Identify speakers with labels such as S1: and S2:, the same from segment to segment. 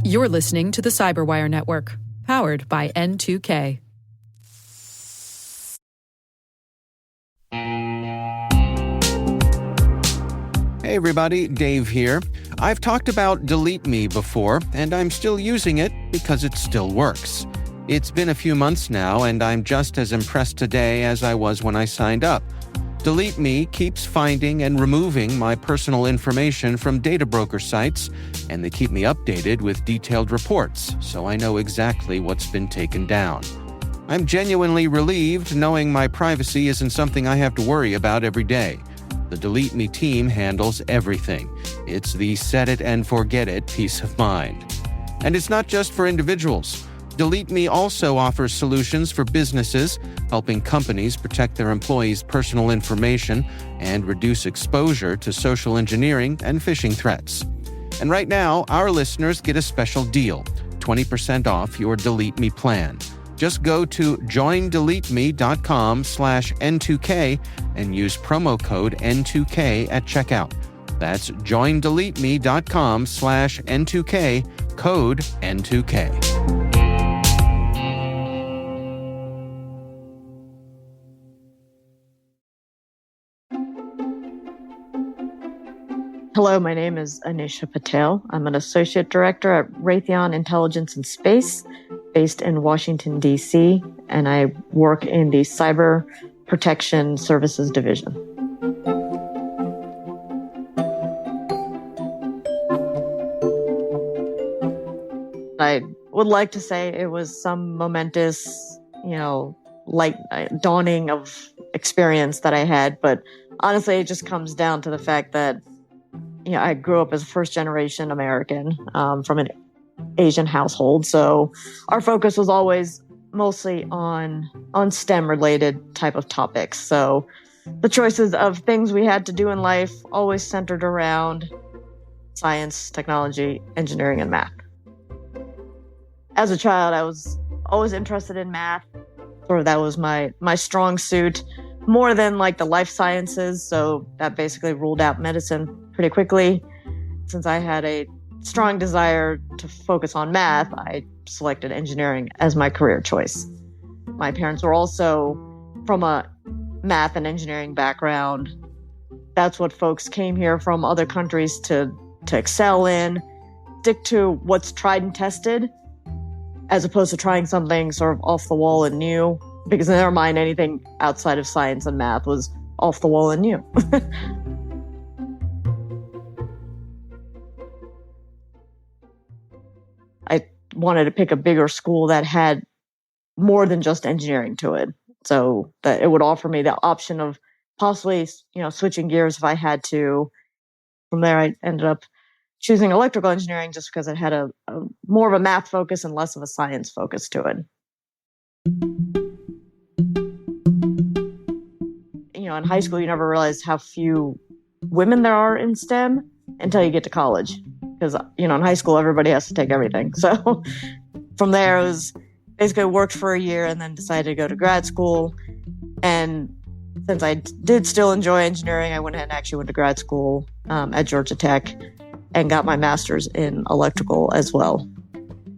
S1: You're listening to the Cyberwire Network, powered by N2K.
S2: Hey everybody, Dave here. I've talked about Delete Me before, and I'm still using it because it still works. It's been a few months now, and I'm just as impressed today as I was when I signed up. Delete Me keeps finding and removing my personal information from data broker sites, and they keep me updated with detailed reports, so I know exactly what's been taken down. I'm genuinely relieved knowing my privacy isn't something I have to worry about every day. The Delete Me team handles everything. It's the set it and forget it peace of mind. And it's not just for individuals. Delete Me also offers solutions for businesses, helping companies protect their employees' personal information and reduce exposure to social engineering and phishing threats. And right now, our listeners get a special deal, 20% off your Delete Me plan. Just go to joindeleteme.com/N2K and use promo code N2K at checkout. That's joindeleteme.com/N2K, code N2K.
S3: Hello, my name is Anisha Patel. I'm an associate director at Raytheon Intelligence and Space, based in Washington, D.C., and I work in the Cyber Protection Services Division. I would like to say it was some momentous, dawning of experience that I had, but honestly, it just comes down to the fact that I grew up as a first-generation American from an Asian household, so our focus was always mostly on STEM-related type of topics. So the choices of things we had to do in life always centered around science, technology, engineering, and math. As a child, I was always interested in math. Sort of that was my strong suit, more than like the life sciences, so that basically ruled out medicine pretty quickly. Since I had a strong desire to focus on math, I selected engineering as my career choice. My parents were also from a math and engineering background. That's what folks came here from other countries to excel in, stick to what's tried and tested, as opposed to trying something sort of off the wall and new, because in their mind, anything outside of science and math was off the wall and new. I wanted to pick a bigger school that had more than just engineering to it, so that it would offer me the option of possibly, switching gears if I had to. From there, I ended up choosing electrical engineering just because it had a more of a math focus and less of a science focus to it. In high school, you never realize how few women there are in STEM until you get to college. Because, in high school, everybody has to take everything. So from there, it was basically worked for a year and then decided to go to grad school. And since I did still enjoy engineering, I went ahead and actually went to grad school at Georgia Tech and got my master's in electrical as well.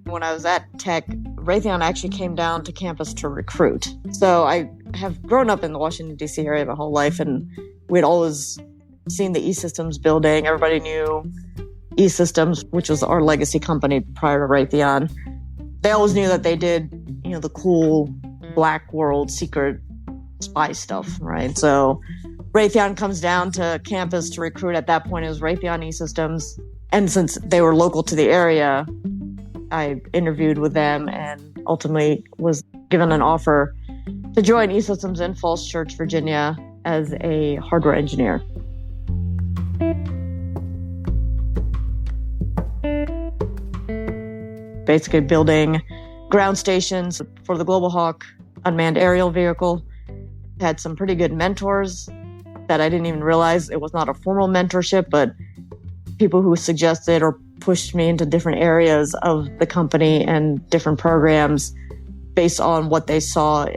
S3: When I was at Tech, Raytheon actually came down to campus to recruit. So I have grown up in the Washington, D.C. area my whole life, and we'd always seen the E-Systems building. Everybody knew E-Systems, which was our legacy company prior to Raytheon. They always knew that they did, the cool black world secret spy stuff, right? So Raytheon comes down to campus to recruit. At that point, it was Raytheon E-Systems. And since they were local to the area, I interviewed with them and ultimately was given an offer to join E-Systems in Falls Church, Virginia as a hardware engineer. Basically building ground stations for the Global Hawk unmanned aerial vehicle. Had some pretty good mentors that I didn't even realize. It was not a formal mentorship, but people who suggested or pushed me into different areas of the company and different programs based on what they saw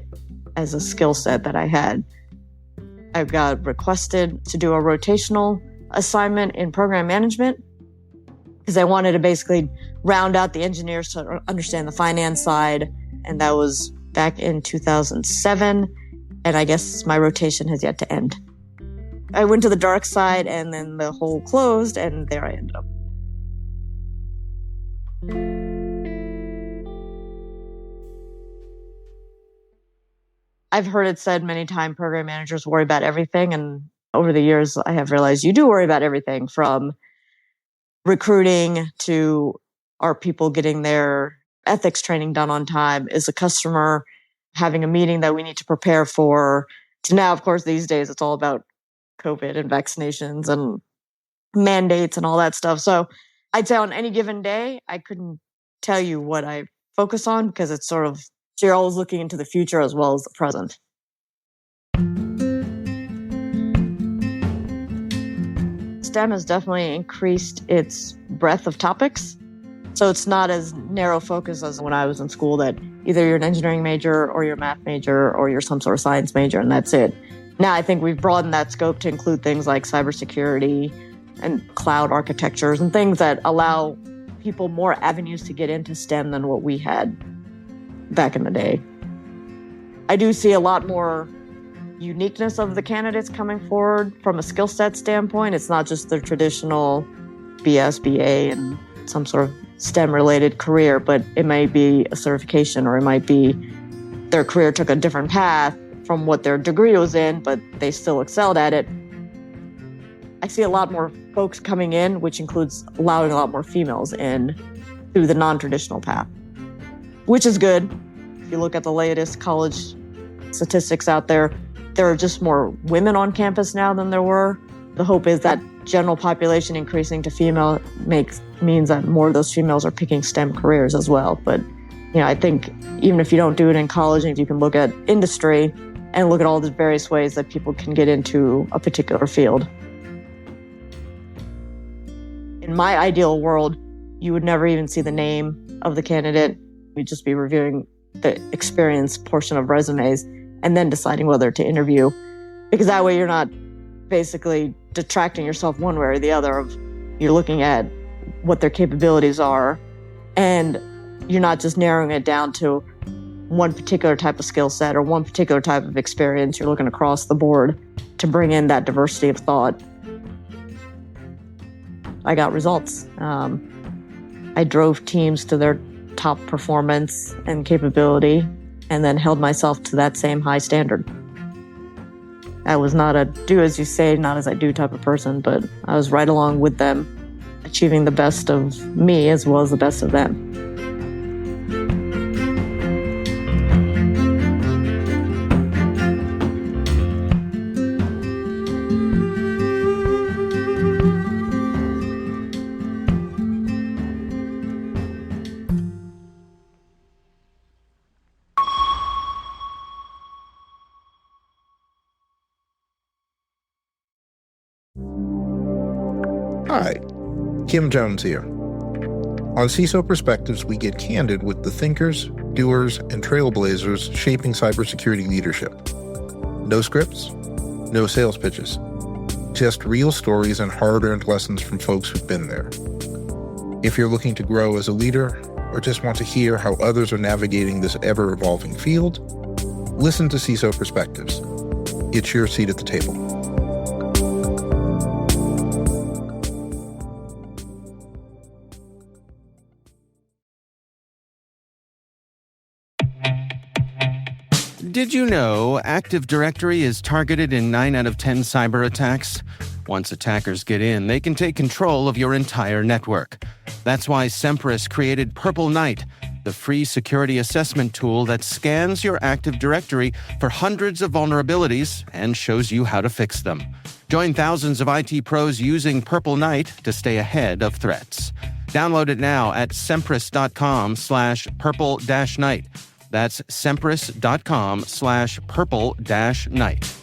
S3: as a skill set that I had. I got requested to do a rotational assignment in program management because I wanted to basically round out the engineers to understand the finance side. And that was back in 2007. And I guess my rotation has yet to end. I went to the dark side and then the hole closed and there I ended up. I've heard it said many times, program managers worry about everything. And over the years, I have realized you do worry about everything, from recruiting to are people getting their ethics training done on time? Is a customer having a meeting that we need to prepare for? To now, of course, these days, it's all about COVID and vaccinations and mandates and all that stuff. So I'd say on any given day, I couldn't tell you what I focus on, because it's sort of, you're always looking into the future as well as the present. STEM has definitely increased its breadth of topics. So it's not as narrow focused as when I was in school, that either you're an engineering major or you're a math major or you're some sort of science major and that's it. Now I think we've broadened that scope to include things like cybersecurity and cloud architectures and things that allow people more avenues to get into STEM than what we had back in the day. I do see a lot more uniqueness of the candidates coming forward from a skill set standpoint. It's not just the traditional BS, BA, and some sort of STEM-related career, but it might be a certification, or it might be their career took a different path from what their degree was in, but they still excelled at it. I see a lot more folks coming in, which includes allowing a lot more females in through the non-traditional path, which is good. If you look at the latest college statistics out there, there are just more women on campus now than there were. The hope is that general population increasing to female means that more of those females are picking STEM careers as well. But I think even if you don't do it in college, and if you can look at industry and look at all the various ways that people can get into a particular field. In my ideal world, you would never even see the name of the candidate. We'd just be reviewing the experience portion of resumes and then deciding whether to interview. Because that way you're not basically detracting yourself one way or the other. You're looking at what their capabilities are, and you're not just narrowing it down to one particular type of skill set or one particular type of experience. You're looking across the board to bring in that diversity of thought. I got results. I drove teams to their top performance and capability, and then held myself to that same high standard. I was not a do as you say, not as I do type of person, but I was right along with them, achieving the best of me as well as the best of them.
S4: Hi, Kim Jones here. On CISO Perspectives, we get candid with the thinkers, doers, and trailblazers shaping cybersecurity leadership. No scripts, no sales pitches, just real stories and hard-earned lessons from folks who've been there. If you're looking to grow as a leader, or just want to hear how others are navigating this ever-evolving field, listen to CISO Perspectives. It's your seat at the table.
S2: Did you know Active Directory is targeted in 9 out of 10 cyber attacks? Once attackers get in, they can take control of your entire network. That's why Sempris created Purple Knight, the free security assessment tool that scans your Active Directory for hundreds of vulnerabilities and shows you how to fix them. Join thousands of IT pros using Purple Knight to stay ahead of threats. Download it now at sempris.com/purple-knight. That's sempris.com/purple-knight.